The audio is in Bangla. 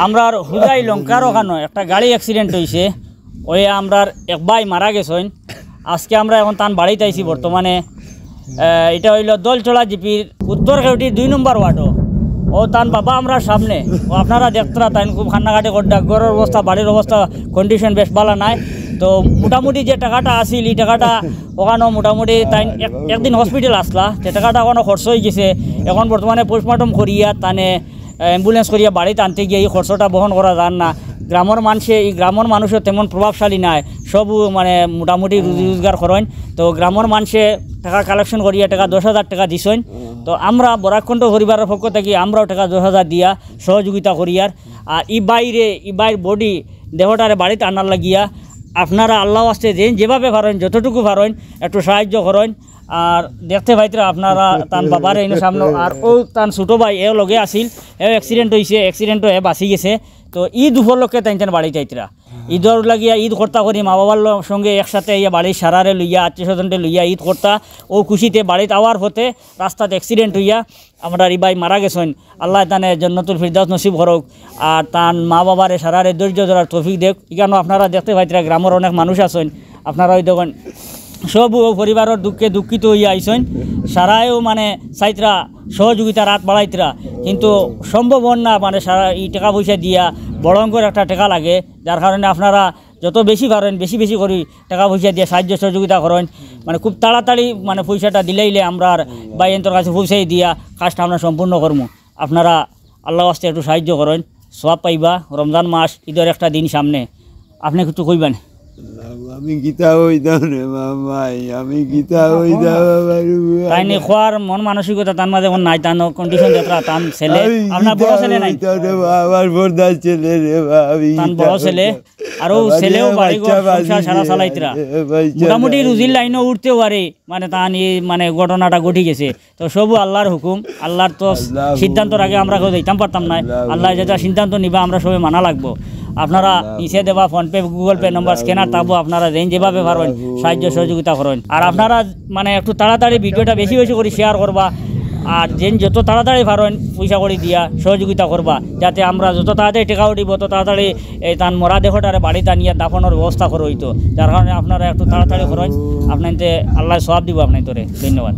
আমরা হুদাই লঙ্কার ওখানে একটা গাড়ি অ্যাক্সিডেন্ট হয়েছে, ওই আমরা এক ভাই মারা গেছেন। আজকে আমরা এখন তান বাড়িতে আইছি বর্তমানে। এটা হইল দলচলা জিপির উত্তর কেউটির 2 নম্বর ওয়ার্ডও। ও তান বাবা আমরা সামনে, ও আপনারা দেখতরা তাই খুব খান্নাঘাটে করডা, ঘরের অবস্থা বাড়ির অবস্থা কন্ডিশন বেশ ভালো নাই। তো মোটামুটি যে টাকাটা আসিল এই টাকাটা ওখানেও মোটামুটি তাই একদিন হসপিটাল আসলা, সে টাকাটা ওখানে খরচ হয়ে গেছে। এখন বর্তমানে পোস্টমর্টম করিয়া তানে অ্যাম্বুলেন্স করিয়া বাড়িতে আনতে গিয়ে এই খরচটা বহন করা যান না। গ্রামের মানুষের তেমন প্রভাবশালী নাই, সব মানে মোটামুটি রুজি রোজগার করেন। তো গ্রামের মানুষে টাকা কালেকশন করিয়া টাকা 10,000 টাকা দিছেন। তো আমরা বরাকণ্ঠ পরিবারের পক্ষ থেকে আমরাও টাকা 10,000 দিয়া সহযোগিতা করিয়ার। আর ই বাইর বডি দেহটারে বাড়িতে আনার লাগিয়া আপনারা আল্লাহ আসতে দেন, যেভাবে পারেন যতটুকু পারেন একটু সাহায্য করেন। আর দেখতে পাইতরা আপনারা তার বাবার এনে সামনে, আর ও তার ছোটো ভাই এও লগে আসিল, এও অ্যাক্সিডেন্ট হয়েছে, অ্যাক্সিডেন্টও এ বাঁচি গেছে। তো ঈদ উপলক্ষে তাই বাড়িতে আইতরা ঈদর লাগিয়া ঈদ কর্তা করি মা বাবার সঙ্গে একসাথে ইয়া বাড়ির সারারে লইয়া আত্মীয় স্বজনকে লইয়া ঈদ কর্তা। ও খুশিতে বাড়িতে আওয়ার হতে রাস্তাতে অ্যাক্সিডেন্ট হইয়া আমরা এই ভাই মারা গেছেন। আল্লাহ তানে জান্নাতুল ফিরদাউস নসিব করুক, আর তার মা বাবারে সারারে ধৈর্য ধরার তৌফিক দেখ। এখানেও আপনারা দেখতে পাইতরা গ্রামের অনেক মানুষ আছেন, আপনারা ওই দেখেন সব পরিবারের দুঃখে দুঃখিত হইয়া আইসেন। সারায়ও মানে চাইতরা সহযোগিতা রাত বাড়াইতরা, কিন্তু সম্ভব হন না, মানে সারা এই টাকা পয়সা দিয়া বড়ঙ্কর একটা টাকা লাগে। যার কারণে আপনারা যত বেশি পারেন বেশি বেশি করে টাকা পয়সা দিয়ে সাহায্য সহযোগিতা করেন। মানে খুব তাড়াতাড়ি মানে পয়সাটা দিলেইলে আমরা বা এন্তর কাছে পৌঁছাই দিয়া কাজটা আমরা সম্পূর্ণ করবো। আপনারা আল্লাহ আস্তে একটু সাহায্য করেন, সওয়াব পাইবা। রমজান মাস, ঈদের একটা দিন সামনে, আপনি একটু কইবেন। আমি গীতা হইতাম রে মামাই, আমি গীতা হইতাম। তাইনি খোয়ার মন মানসিকতা তার মাঝে এখন নাই, তার কন্ডিশন যাত্রা তান ছেলে, আপনার বড় ছেলে নাই? আমার বড় ছেলে রে ভাবি, তান বড় ছেলে আরও ছেলেও বাড়ি ঘর সংসার সারা চালাইতরা, মোটামুটি রুজির লাইনও উঠতেও পারে। মানে তান মানে ঘটনাটা ঘটে গেছে। তো সবু আল্লাহর হুকুম, আল্লাহর তো সিদ্ধান্তর আগে আমরা কেউ দিতাম পারতাম না। আল্লাহ যেটা সিদ্ধান্ত নিবা আমরা সবাই মানা লাগবো। আপনারা নিচে দেওয়া ফোনপে গুগল পে নম্বর স্ক্যানার থাকবো, আপনারা যেভাবে পারেন সাহায্য সহযোগিতা করেন। আর আপনারা মানে একটু তাড়াতাড়ি ভিডিওটা বেশি বেশি করে শেয়ার করবা, আর যত তাড়াতাড়ি পারেন পয়সা করে দিয়া সহযোগিতা করবা, যাতে আমরা যত তাড়াতাড়ি টেকা উঠিব তত তাড়াতাড়ি এই তার মরা দেহটারে বাড়িতে নিয়ে দাফনের ব্যবস্থা করে হইতো। যার কারণে আপনারা একটু তাড়াতাড়ি করেন, আপনাকে আল্লাহ সওয়াব দিব আপনার তোরে। ধন্যবাদ।